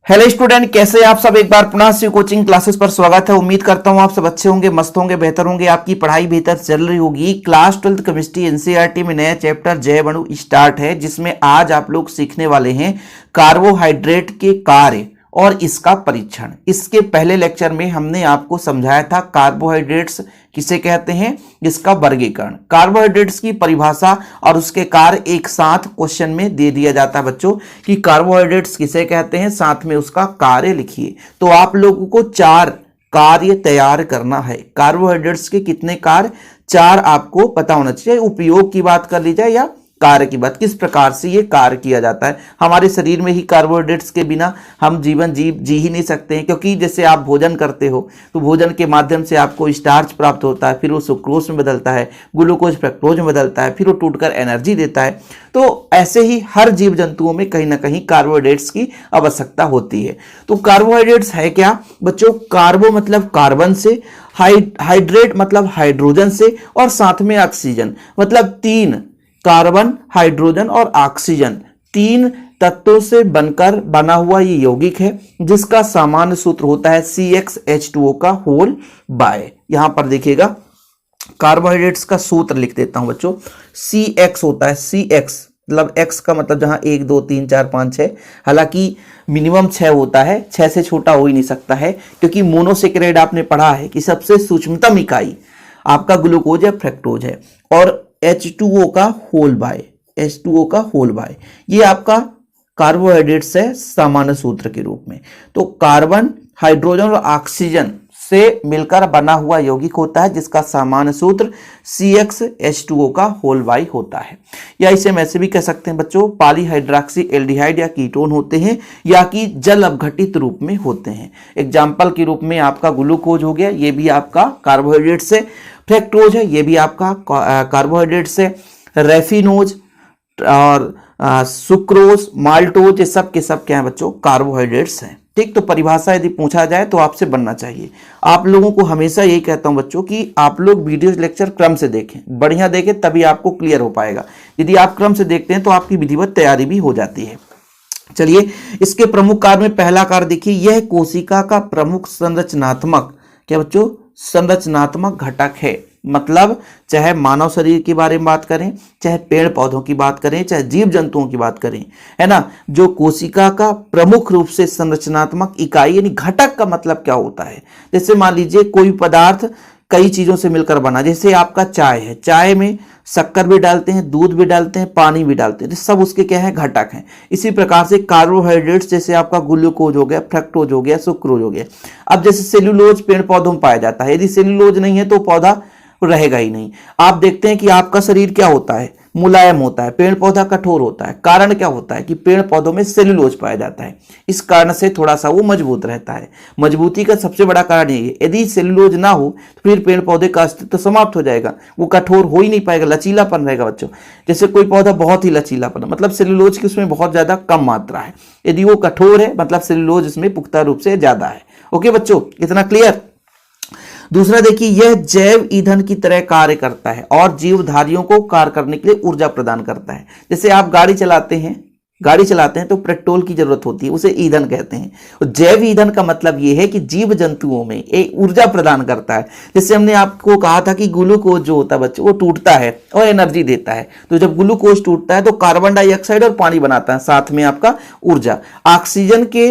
Hello student, कैसे आप सब। एक बार पुनः शिव कोचिंग क्लासेस पर स्वागत है। उम्मीद करता हूं आप सब अच्छे होंगे, मस्त होंगे, बेहतर होंगे, आपकी पढ़ाई बेहतर चल रही होगी। क्लास 12th केमिस्ट्री एनसीईआरटी में नया चैप्टर जैव अणु स्टार्ट है, जिसमें आज आप लोग सीखने वाले हैं कार्बोहाइड्रेट के कार्य और इसका परीक्षण। इसके पहले लेक्चर में हमने आपको समझाया था कार्बोहाइड्रेट्स किसे कहते हैं, इसका वर्गीकरण, कार्बोहाइड्रेट्स की परिभाषा और उसके कार्य एक साथ क्वेश्चन में दे दिया जाता है बच्चों कि कार्बोहाइड्रेट्स किसे कहते हैं, साथ में उसका कार्य लिखिए। तो आप लोगों को 4 कार्य तैयार करना है। कार्बोहाइड्रेट्स के कितने कार्य, 4 आपको पता होना चाहिए। उपयोग की बात कर ली जाए या कार्य की बात, किस प्रकार से ये कार्य किया जाता है। हमारे शरीर में ही कार्बोहाइड्रेट्स के बिना हम जीवन जी ही नहीं सकते हैं, क्योंकि जैसे आप भोजन करते हो तो भोजन के माध्यम से आपको स्टार्च प्राप्त होता है, फिर वो सुक्रोज में बदलता है, ग्लूकोज फ्रक्टोज में बदलता है, फिर वो टूटकर एनर्जी देता है। तो ऐसे ही हर जीव जंतुओं में कहीं ना कहीं कार्बोहाइड्रेट्स की आवश्यकता होती है। तो कार्बोहाइड्रेट्स है क्या बच्चों, कार्बो मतलब कार्बन से, हाइड्रेट मतलब हाइड्रोजन से, और साथ में ऑक्सीजन मतलब 3 कार्बन, हाइड्रोजन और ऑक्सीजन 3 तत्वों से बनकर बना हुआ ये यौगिक है, जिसका सामान्य सूत्र होता है CxH2O का होल बाय। यहां पर देखिएगा कार्बोहाइड्रेट्स का सूत्र लिख देता हूं बच्चों। CX होता है, CX मतलब X का मतलब जहां 1 2 3 4 5 6, हालांकि मिनिमम 6 होता है, 6 से छोटा हो ही नहीं सकता है, क्योंकि मोनोसेकेराइड आपने पढ़ा है कि सबसे सूक्ष्मतम इकाई आपका ग्लूकोज है, फ्रक्टोज है, और H2O का होल बाय, H2O का होल बाय, ये आपका कार्बोहाइड्रेट्स है सामान्य सूत्र के रूप में। तो कार्बन, हाइड्रोजन और ऑक्सीजन से मिलकर बना हुआ यौगिक होता है, जिसका सामान्य सूत्र CxH2O का होल बाय होता है। या इसे हम ऐसे भी कह सकते हैं बच्चों, पॉलीहाइड्रॉक्सी एल्डिहाइड या कीटोन होते हैं, या कि जल अपघटित रूप में होते हैं। एग्जाम्पल के रूप में आपका ग्लूकोज हो गया, ये भी आपका कार्बोहाइड्रेट से, फ्रक्टोज है ये भी आपका कार्बोहाइड्रेट से, रेफिनोज और सुक्रोज, माल्टोज, ये सब के सब क्या है बच्चों, कार्बोहाइड्रेट्स हैं। ठीक, तो परिभाषा यदि पूछा जाए तो आपसे बनना चाहिए। आप लोगों को हमेशा यही कहता हूं बच्चों कि आप लोग वीडियो लेक्चर क्रम से देखें, बढ़िया देखें, तभी आपको क्लियर हो पाएगा। यदि आप क्रम से देखते हैं तो आपकी विधिवत तैयारी भी हो जाती है। चलिए, इसके प्रमुख कार्य में पहला कार्य देखिए, यह कोशिका का प्रमुख संरचनात्मक क्या बच्चों, संरचनात्मक घटक है। मतलब चाहे मानव शरीर के बारे में बात करें, चाहे पेड़ पौधों की बात करें, चाहे जीव जंतुओं की बात करें, है ना, जो कोशिका का प्रमुख रूप से संरचनात्मक इकाई यानी घटक का मतलब क्या होता है। जैसे मान लीजिए कोई पदार्थ कई चीजों से मिलकर बना, जैसे आपका चाय है, चाय में शक्कर भी डालते हैं, दूध भी डालते हैं, पानी भी डालते हैं, सब उसके क्या है, घटक हैं। इसी प्रकार से कार्बोहाइड्रेट्स जैसे आपका ग्लूकोज हो गया, फ्रक्टोज हो गया, सुक्रोज हो गया। अब जैसे सेल्यूलोज पेड़ पौधों में पाया जाता है, यदि सेल्यूलोज नहीं है तो पौधा रहेगा ही नहीं। आप देखते हैं कि आपका शरीर क्या होता है, मुलायम होता है, पेड़ पौधा कठोर होता है। कारण क्या होता है कि पेड़ पौधों में सेल्यूलोज पाया जाता है, इस कारण से थोड़ा सा वो मजबूत रहता है। मजबूती का सबसे बड़ा कारण यही है, यदि सेल्यूलोज ना हो तो फिर पेड़ पौधे का अस्तित्व समाप्त हो जाएगा, वो कठोर हो ही नहीं पाएगा, लचीलापन रहेगा बच्चों। जैसे कोई पौधा बहुत ही लचीलापन, मतलब सेल्यूलोज की उसमें बहुत ज्यादा कम मात्रा है, यदि वो कठोर है मतलब सेल्यूलोज इसमें पुख्ता रूप से ज्यादा है। ओके बच्चों, इतना क्लियर। दूसरा देखिए, यह जैव ईंधन की तरह कार्य करता है और जीवधारियों को कार्य करने के लिए ऊर्जा प्रदान करता है। जैसे आप गाड़ी चलाते हैं तो पेट्रोल की जरूरत होती है, उसे ईंधन कहते हैं। जैव ईंधन का मतलब यह है कि जीव जंतुओं में एक ऊर्जा प्रदान करता है। जैसे हमने आपको कहा था कि ग्लूकोज जो होता है बच्चों, वो टूटता है और एनर्जी देता है। तो जब ग्लूकोज टूटता है तो कार्बन डाइऑक्साइड और पानी बनाता है, साथ में आपका ऊर्जा। ऑक्सीजन के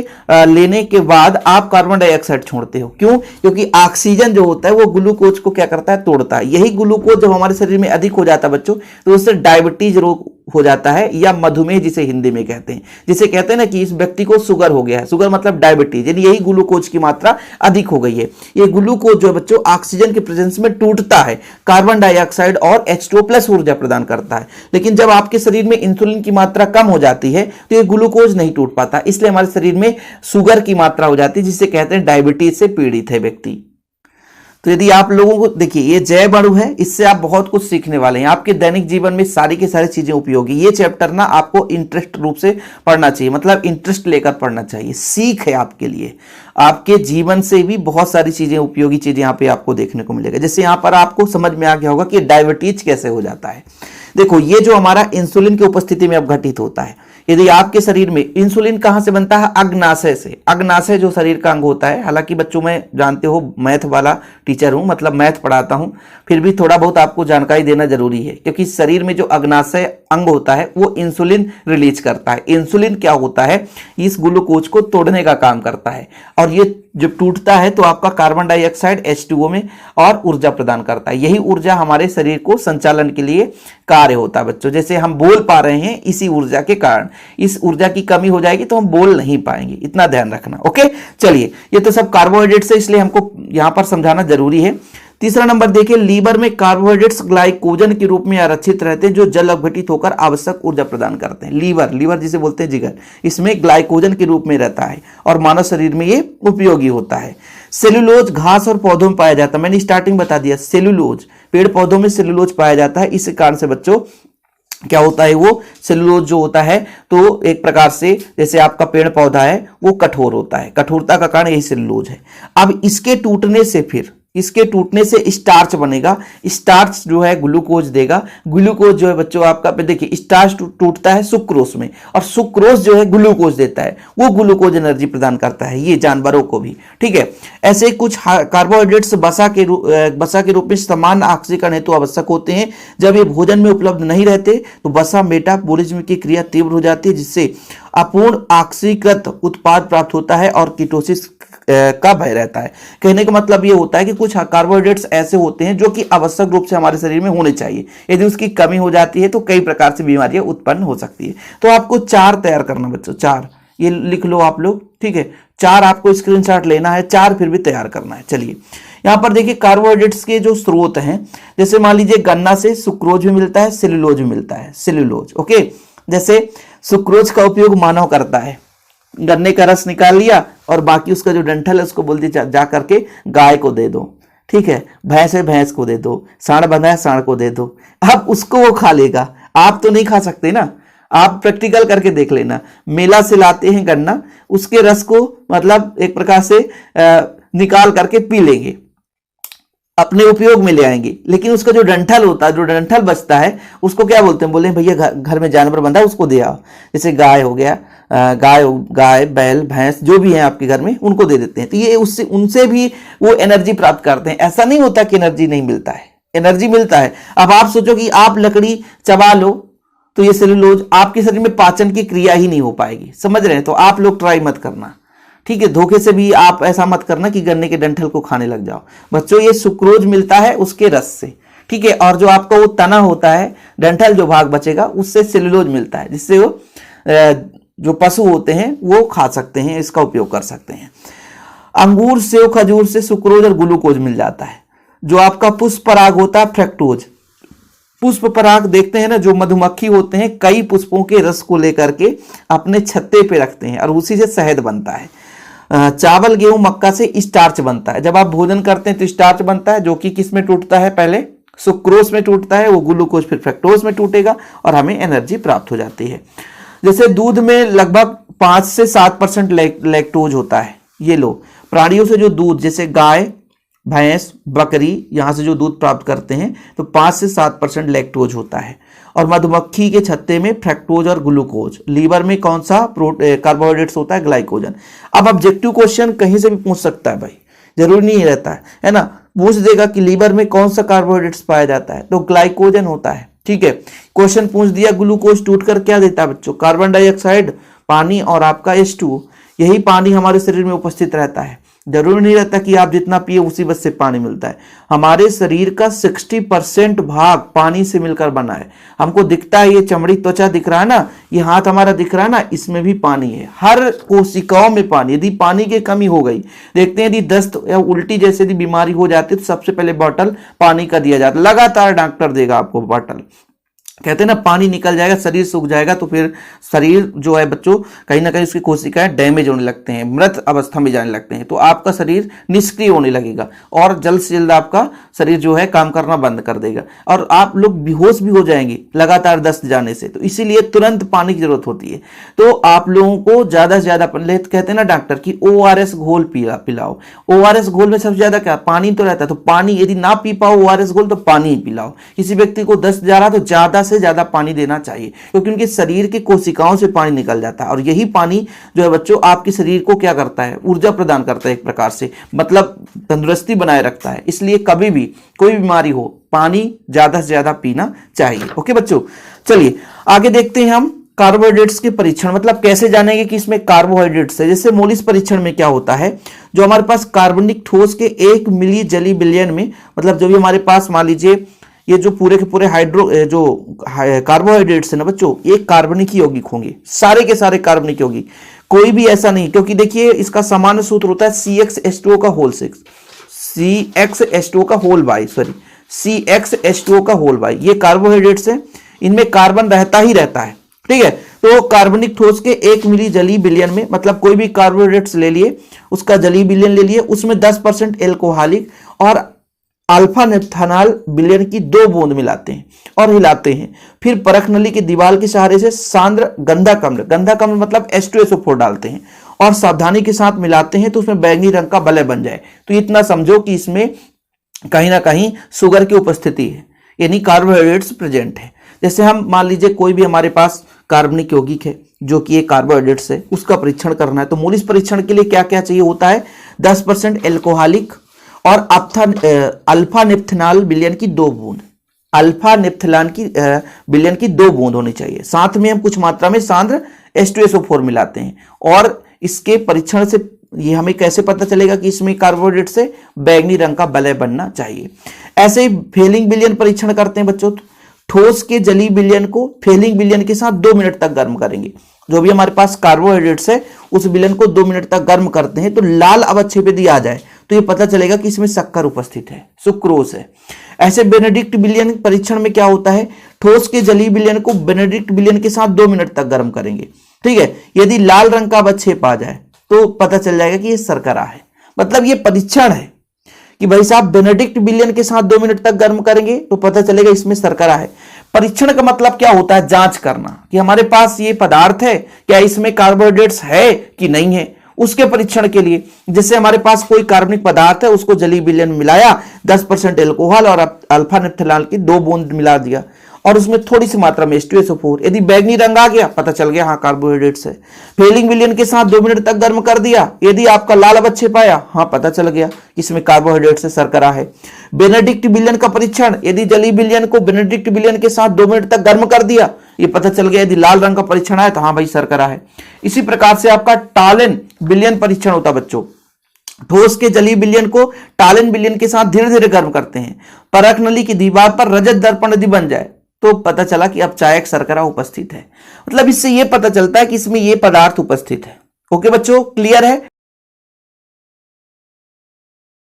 लेने के बाद आप कार्बन डाइऑक्साइड छोड़ते हो, क्यों? क्योंकि ऑक्सीजन जो होता है वो ग्लूकोज को क्या करता है, तोड़ता है। यही ग्लूकोज जब हमारे शरीर में अधिक हो जाता है बच्चों, तो उससे डायबिटीज रोग हो जाता है, या मधुमेह जिसे हिंदी में कहते हैं। जिसे कहते हैं ना कि इस व्यक्ति को शुगर हो गया है, शुगर मतलब डायबिटीज, यानी यही ग्लूकोज की मात्रा अधिक हो गई है। ये ग्लूकोज जो बच्चों ऑक्सीजन के प्रेजेंस में टूटता है, कार्बन डाइऑक्साइड और H2O+ ऊर्जा प्रदान करता है। लेकिन जब आपके शरीर में इंसुलिन की मात्रा कम हो जाती है तो ये ग्लूकोज नहीं टूट पाता, इसलिए हमारे शरीर में शुगर की मात्रा हो जाती है, जिसे कहते हैं डायबिटीज से पीड़ित है व्यक्ति। तो यदि आप लोगों को देखिए, ये जैव अणु है, इससे आप बहुत कुछ सीखने वाले हैं। आपके दैनिक जीवन में सारी की सारी चीजें उपयोगी। ये चैप्टर ना आपको इंटरेस्ट रूप से पढ़ना चाहिए, मतलब इंटरेस्ट लेकर पढ़ना चाहिए। सीख है आपके लिए, आपके जीवन से भी बहुत सारी चीजें, उपयोगी चीजें यहाँ पे आपको देखने को मिलेगा। जैसे यहाँ पर आपको समझ में आ गया होगा कि डायबिटीज कैसे हो जाता है। देखो, ये जो हमारा इंसुलिन की उपस्थिति में अपघटित होता है, यदि आपके शरीर में इंसुलिन कहां से बनता है? अग्नाशय से। अग्नाशय जो शरीर का अंग होता है, हालांकि बच्चों में जानते हो मैथ वाला टीचर हूं, मतलब मैथ पढ़ाता हूं, फिर भी थोड़ा बहुत आपको जानकारी देना जरूरी है, क्योंकि शरीर में जो अग्नाशय अंग होता है वो इंसुलिन रिलीज करता है। इंसुलिन क्या होता है? इस ग्लूकोज को तोड़ने का काम करता है, और ये जब टूटता है तो आपका कार्बन डाइऑक्साइड H2O में और ऊर्जा प्रदान करता है। यही ऊर्जा हमारे शरीर को संचालन के लिए कार्य होता है बच्चों। जैसे हम बोल पा रहे हैं इसी ऊर्जा के कारण, इस ऊर्जा की कमी हो जाएगी तो हम बोल नहीं पाएंगे, इतना ध्यान रखना। ओके, चलिए, ये तो सब कार्बोहाइड्रेट से, इसलिए हमको यहां पर समझाना जरूरी है। तीसरा नंबर देखिए, लीवर में कार्बोहाइड्रेट्स ग्लाइकोजन के रूप में आरक्षित रहते हैं, जो जल अपघटित होकर आवश्यक ऊर्जा प्रदान करते हैं। लीवर जिसे बोलते हैं जिगर, इसमें ग्लाइकोजन के रूप में रहता है और मानव शरीर में ये उपयोगी होता है। सेलुलोज घास और पौधों में पाया जाता है, मैंने स्टार्टिंग बता दिया, सेलुलोज पेड़ पौधों में सेलुलोज पाया जाता है। इस कारण से बच्चों क्या होता है, वो सेलुलोज जो होता है तो एक प्रकार से जैसे आपका पेड़ पौधा है वो कठोर होता है, कठोरता का कारण यही सेलुलोज है। अब इसके टूटने से स्टार्च बनेगा, स्टार्च जो है ग्लूकोज देगा। ग्लूकोज जो है बच्चों आपका देखिए, स्टार्च टूटता है सुक्रोज में, और सुक्रोज जो है ग्लूकोज देता है, वो ग्लूकोज एनर्जी प्रदान करता है, ये जानवरों को भी। ठीक है, ऐसे कुछ कार्बोहाइड्रेट्स वसा के रूप में समान ऑक्सीकरण हेतु आवश्यक होते हैं। जब ये भोजन में उपलब्ध नहीं रहते तो वसा मेटाबॉलिज्म की क्रिया तीव्र हो जाती है, जिससे अपूर्ण ऑक्सीकृत उत्पाद प्राप्त होता है और कीटोसिस का भय रहता है। कहने का मतलब ये होता है कि कुछ कार्बोहाइड्रेट्स ऐसे होते हैं जो कि आवश्यक रूप से हमारे शरीर में होने चाहिए, यदि उसकी कमी हो जाती है तो कई प्रकार से बीमारियां उत्पन्न हो सकती है। तो आपको 4 तैयार करना बच्चों, 4 ये लिख लो आप लोग। ठीक है, 4 आपको स्क्रीनशॉट लेना है, 4 फिर भी तैयार करना है। चलिए, यहां पर देखिए कार्बोहाइड्रेट्स के जो स्रोत हैं, जैसे मान लीजिए गन्ना से सुक्रोज भी मिलता है, सेलुलोज भी मिलता है, सेलुलोज। ओके, जैसे सुक्रोज का उपयोग मानव करता है, गन्ने का रस निकाल लिया और बाकी उसका जो डंठल है उसको बोल दिया जा करके गाय को दे दो। ठीक है, भैंस है भैंस को दे दो, सांड बंधा है सांड को दे दो। अब उसको वो खा लेगा, आप तो नहीं खा सकते ना, आप प्रैक्टिकल करके देख लेना। मेला से लाते हैं गन्ना, उसके रस को मतलब एक प्रकार से निकाल करके पी लेंगे, अपने उपयोग में ले आएंगे, लेकिन उसका जो डंठल होता है, जो डंठल बचता है, उसको क्या बोलते हैं? बोले भैया घर में जानवर बंधा है उसको दे आओ। जैसे गाय हो गया, गाय बैल भैंस जो भी है आपके घर में, उनको दे देते हैं। तो ये उससे उनसे भी वो एनर्जी प्राप्त करते हैं। ऐसा नहीं होता कि एनर्जी नहीं मिलता है, एनर्जी मिलता है। अब आप सोचो कि आप लकड़ी चबा लो तो ये सेलुलोज आपके शरीर में पाचन की क्रिया ही नहीं हो पाएगी, समझ रहे हैं? तो आप लोग ट्राई मत करना, ठीक है? धोखे से भी आप ऐसा मत करना कि गन्ने के डंठल को खाने लग जाओ। बच्चों, ये सुक्रोज मिलता है उसके रस से, ठीक है? और जो आपका वो तना होता है, डंठल जो भाग बचेगा, उससे सेलुलोज मिलता है, जिससे वो जो पशु होते हैं वो खा सकते हैं, इसका उपयोग कर सकते हैं। अंगूर सेव खजूर से सुक्रोज और ग्लूकोज मिल जाता है। जो आपका पुष्प पराग होता है, फ्रक्टोज, पुष्प पराग देखते हैं ना, जो मधुमक्खी होते हैं कई पुष्पों के रस को लेकर के अपने छत्ते पे रखते हैं और उसी से शहद बनता है। चावल गेहूं मक्का से स्टार्च बनता है। जब आप भोजन करते हैं तो स्टार्च बनता है, जो कि किस में टूटता है? पहले सुक्रोज में टूटता है, वो ग्लूकोज फिर फ्रक्टोज में टूटेगा और हमें एनर्जी प्राप्त हो जाती है। जैसे दूध में लगभग 5 से 7% लैक्टोज होता है। ये लो, प्राणियों से जो दूध, जैसे गाय भैंस बकरी, यहां से जो दूध प्राप्त करते हैं तो 5 से 7% लैक्टोज होता है। और मधुमक्खी के छत्ते में फ्रक्टोज और ग्लूकोज। लीवर में कौन सा कार्बोहाइड्रेट्स होता है? ग्लाइकोजन। अब ऑब्जेक्टिव क्वेश्चन कहीं से भी पूछ सकता है भाई, जरूरी नहीं रहता है ना, पूछ देगा कि लीवर में कौन सा कार्बोहाइड्रेट्स पाया जाता है, तो ग्लाइकोजन होता है, ठीक है? क्वेश्चन पूछ दिया ग्लूकोज टूटकर क्या देता है बच्चों? कार्बन डाइऑक्साइड, पानी और आपका H2। यही पानी हमारे शरीर में उपस्थित रहता है। जरूरी नहीं रहता कि आप जितना पिए उसी बस से पानी मिलता है। हमारे शरीर का 60% भाग पानी से मिलकर बना है। हमको दिखता है, ये चमड़ी त्वचा दिख रहा है ना, ये हाथ हमारा दिख रहा है ना, इसमें भी पानी है। हर कोशिकाओं में पानी। यदि पानी की कमी हो गई, देखते हैं यदि दस्त या उल्टी जैसे यदि बीमारी हो जाती है तो सबसे पहले बॉटल पानी का दिया जाता है। लगातार डॉक्टर देगा आपको बॉटल। कहते हैं ना, पानी निकल जाएगा शरीर सूख जाएगा तो फिर शरीर जो है बच्चों कहीं ना कहीं उसकी कोशिकाएं डैमेज होने लगते हैं, मृत अवस्था में जाने लगते हैं, तो आपका शरीर निष्क्रिय होने लगेगा और जल्द से जल्द आपका शरीर जो है काम करना बंद कर देगा और आप लोग बेहोश भी हो जाएंगे लगातार दस्त जाने से। तो इसीलिए तुरंत पानी की जरूरत होती है। तो आप लोगों को ज्यादा से ज्यादा, कहते हैं ना डॉक्टर कि ORS घोल पिलाओ। ORS घोल में सबसे ज्यादा क्या? पानी तो रहता है। तो पानी यदि ना पी पाओ ORS घोल तो पानी ही पिलाओ। किसी व्यक्ति को दस्त जा रहा तो ज्यादा से ज्यादा पानी देना चाहिए, क्योंकि उनके शरीर की कोशिकाओं से पानी निकल जाता है और यही पानी जो है बच्चों आपके शरीर को क्या करता है, ऊर्जा प्रदान करता है, एक प्रकार से मतलब तंदुरुस्ती बनाए रखता है। इसलिए कभी भी कोई बीमारी हो पानी ज्यादा से ज्यादा पीना चाहिए। ओके बच्चों, चलिए आगे देखते हैं हम कार्बोहाइड्रेट्स के परीक्षण, मतलब कैसे जानेंगे कि इसमें कार्बोहाइड्रेट्स है। जैसे मोलिस परीक्षण में क्या होता है, जो हमारे पास कार्बनिक ठोस के 1 मिली जली बिलियन में, मतलब जो भी हमारे पास मान लीजिए ये जो पूरे के पूरे जो कार्बोहाइड्रेट्स है ना बच्चों, ये कार्बनिक ही यौगिक होंगे, सारे के सारे कार्बनिक यौगिक, कोई भी ऐसा नहीं, क्योंकि देखिए इसका सामान्य सूत्र होता है CxH2O का होल 6, CxH2O का होल बाई, सॉरी CxH2O का होल बाई, ये कार्बोहाइड्रेट्स है, इनमें कार्बन रहता ही रहता है। ठीक है, तो कार्बनिक ठोस के 1 मिली जली बिलियन में, मतलब कोई भी कार्बोहाइड्रेट्स ले लिए, उसका जली बिलियन ले लिए, उसमें 10% एल्कोहलिक और अल्फा नेप्थेनॉल बिलियन की 2 बूंद मिलाते हैं और हिलाते हैं। फिर परख नली की दीवार के सहारे से सांद्र गंधक अम्ल मतलब H2SO4 डालते हैं और सावधानी के साथ मिलाते हैं तो उसमें बैंगनी रंग का वलय बन जाए। तो इतना समझो कि इसमें कहीं ना कहीं शुगर की उपस्थिति है, यानी कार्बोहाइड्रेट्स प्रेजेंट है। जैसे हम मान लीजिए कोई भी हमारे पास कार्बनिक यौगिक है जो कि एक कार्बोहाइड्रेट्स है, उसका परीक्षण करना है, तो मोलिस परीक्षण के लिए क्या क्या चाहिए होता है, 10% एल्कोहलिक और अल्फा नेप्थेनॉल बिलियन की 2 बूंद, अल्फा नेप्थेनॉल की बिलियन की 2 बूंद होनी चाहिए। साथ में हम कुछ मात्रा में सांद्र H2SO4 मिलाते हैं और इसके परीक्षण से ये हमें कैसे पता चलेगा कि इसमें कार्बोहाइड्रेट से बैंगनी रंग का वलय बनना चाहिए। ऐसे ही फेलिंग बिलियन परीक्षण करते हैं बच्चों, ठोस के जली बिलियन को फेलिंग बिलियन के साथ 2 मिनट तक गर्म करेंगे। जो भी हमारे पास कार्बोहाइड्रेट्स है उस बिलियन को 2 मिनट तक गर्म करते हैं, तो लाल अवक्षेप यदि आ जाए तो ये पता चलेगा कि इसमें शक्कर उपस्थित है, सुक्रोज है। ऐसे बेनेडिक्ट बिलियन परीक्षण में क्या होता है, ठोस के जली बिलियन को बेनेडिक्ट बिलियन के साथ 2 मिनट तक गर्म करेंगे। ठीक है, यदि लाल रंग का अवक्षेप आ जाए तो पता चल जाएगा कि ये शर्करा है। मतलब ये परीक्षण है कि भाई साहब बेनेडिक्ट बिलियन के साथ 2 मिनट तक गर्म करेंगे तो पता चलेगा इसमें शर्करा है। परीक्षण का मतलब क्या होता है, जांच करना कि हमारे पास ये पदार्थ है, क्या इसमें कार्बोहाइड्रेट्स है कि नहीं है, उसके परीक्षण के लिए। जैसे हमारे पास कोई कार्बनिक पदार्थ है, उसको जली बिलियन में मिलाया, 10% एल्कोहल और अल्फा नेप्थेनॉल की 2 बूंद मिला दिया और उसमें थोड़ी सी मात्रा में H2SO4, यदि बैंगनी रंग आ गया पता चल गया हाँ कार्बोहाइड्रेट्स है। फेलिंग बिलियन के साथ 2 मिनट तक गर्म कर दिया, यदि आपका लाल अवक्षेप आया हाँ पता चल गया इसमें कार्बोहाइड्रेट्स से शर्करा है। बेनेडिक्ट बिलियन का परीक्षण, यदि जली बिलियन को बेनेडिक्ट बिलियन के साथ 2 मिनट तक गर्म कर दिया, ये पता चल गया, यदि लाल रंग का परीक्षण आया तो हाँ भाई शर्करा है। इसी प्रकार से आपका टालेन बिलियन परीक्षण होता बच्चों, ठोस के जली बिलियन को टालेन बिलियन के साथ धीरे धीरे गर्म करते हैं। परख नली की दीवार पर रजत दर्पण यदि बन जाए तो पता चला कि अब चायक शर्करा उपस्थित है। मतलब इससे यह पता चलता है कि इसमें यह पदार्थ उपस्थित है। ओके बच्चों, क्लियर है।